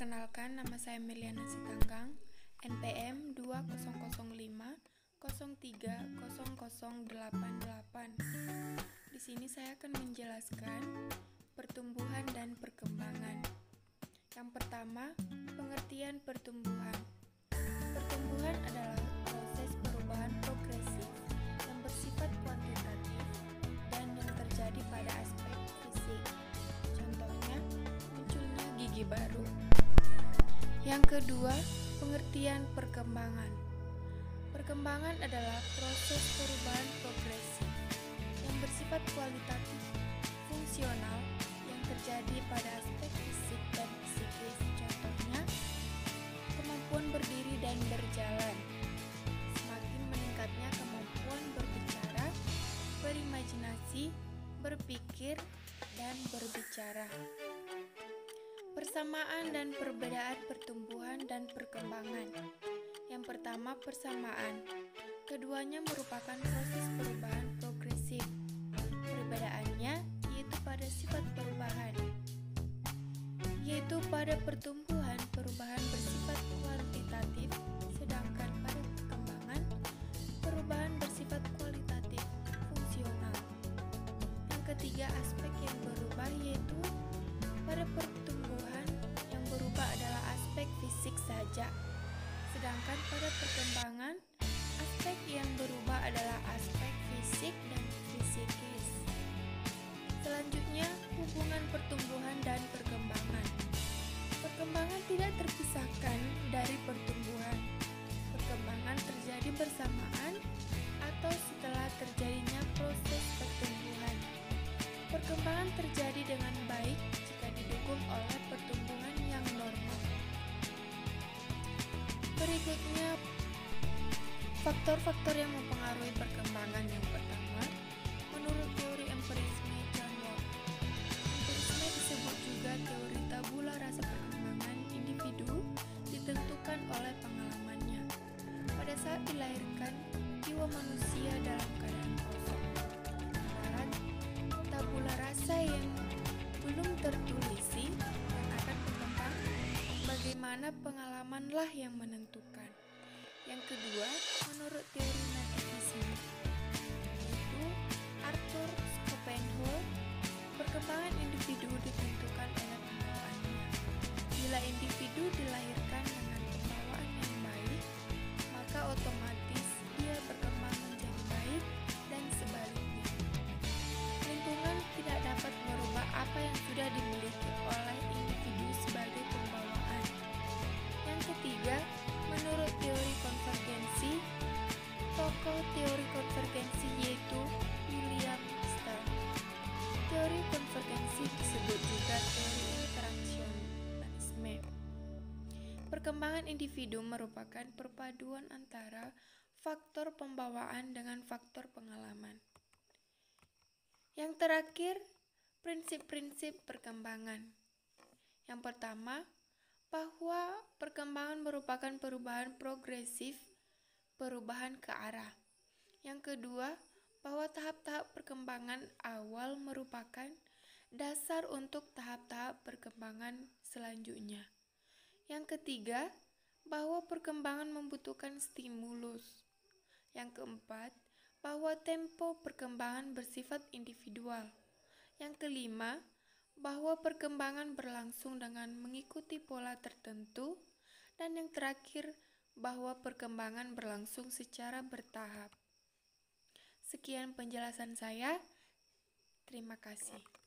Perkenalkan, nama saya Meliana Sitanggang, NPM 2005030088. Di sini saya akan menjelaskan pertumbuhan dan perkembangan. Yang pertama, pengertian pertumbuhan. Pertumbuhan adalah proses perubahan progresif yang bersifat kuantitatif dan yang terjadi pada aspek fisik. Contohnya, munculnya gigi baru. Yang kedua, pengertian perkembangan. Perkembangan adalah proses perubahan progresif yang bersifat kualitatif, fungsional, yang terjadi pada aspek fisik dan psikis. Contohnya, kemampuan berdiri dan berjalan. Semakin meningkatnya kemampuan berbicara, berimajinasi, berpikir, dan berbicara. Persamaan dan perbedaan pertumbuhan dan perkembangan. Yang pertama, persamaan. Keduanya merupakan proses perubahan progresif. Perbedaannya yaitu pada sifat perubahan, yaitu pada pertumbuhan perubahan bersifat kuantitatif, sedangkan pada perkembangan perubahan bersifat kualitatif, fungsional. Yang ketiga, aspek yang berubah yaitu pada pertumbuhan yang berubah adalah aspek fisik saja, sedangkan pada perkembangan aspek yang berubah adalah aspek fisik dan psikis. Selanjutnya, hubungan pertumbuhan dan perkembangan. Perkembangan tidak terpisahkan dari pertumbuhan. Perkembangan terjadi bersamaan atau setelah terjadinya proses pertumbuhan. Perkembangan terjadi dengan baik jika didukung oleh pertumbuhan yang normal. Berikutnya, faktor-faktor yang mempengaruhi perkembangan. Yang pertama, menurut teori empirisme John Locke. Empirisme disebut juga teori tabula rasa perkembangan individu ditentukan oleh pengalamannya. Pada saat dilahirkan, jiwa manusia dalam keadaan kosong. Ibarat tabula rasa yang belum tertulisi dan akan berkembang, bagaimana pengalamanlah yang menentukan. Yang kedua, menurut teori nativisme, yaitu Arthur Schopenhauer, perkembangan individu ditentukan oleh pembawaannya. Bila individu dilahirkan dengan pembawaan yang baik, maka otomatis dia berkembang menjadi baik dan sebaliknya. Lingkungan tidak dapat merubah apa yang sudah dimiliki oleh individu sebagai pembawaan. Yang ketiga, menurut teori konvergensi, tokoh teori konvergensi yaitu William Stern. Teori konvergensi disebut juga teori interaksionalisme. Perkembangan individu merupakan perpaduan antara faktor pembawaan dengan faktor pengalaman. Yang terakhir, prinsip-prinsip perkembangan. Yang pertama, bahwa perkembangan merupakan perubahan progresif, perubahan ke arah. Yang kedua, bahwa tahap-tahap perkembangan awal merupakan dasar untuk tahap-tahap perkembangan selanjutnya. Yang ketiga, bahwa perkembangan membutuhkan stimulus. Yang keempat, bahwa tempo perkembangan bersifat individual. Yang kelima, bahwa perkembangan berlangsung dengan mengikuti pola tertentu. Dan yang terakhir, bahwa perkembangan berlangsung secara bertahap. Sekian penjelasan saya. Terima kasih.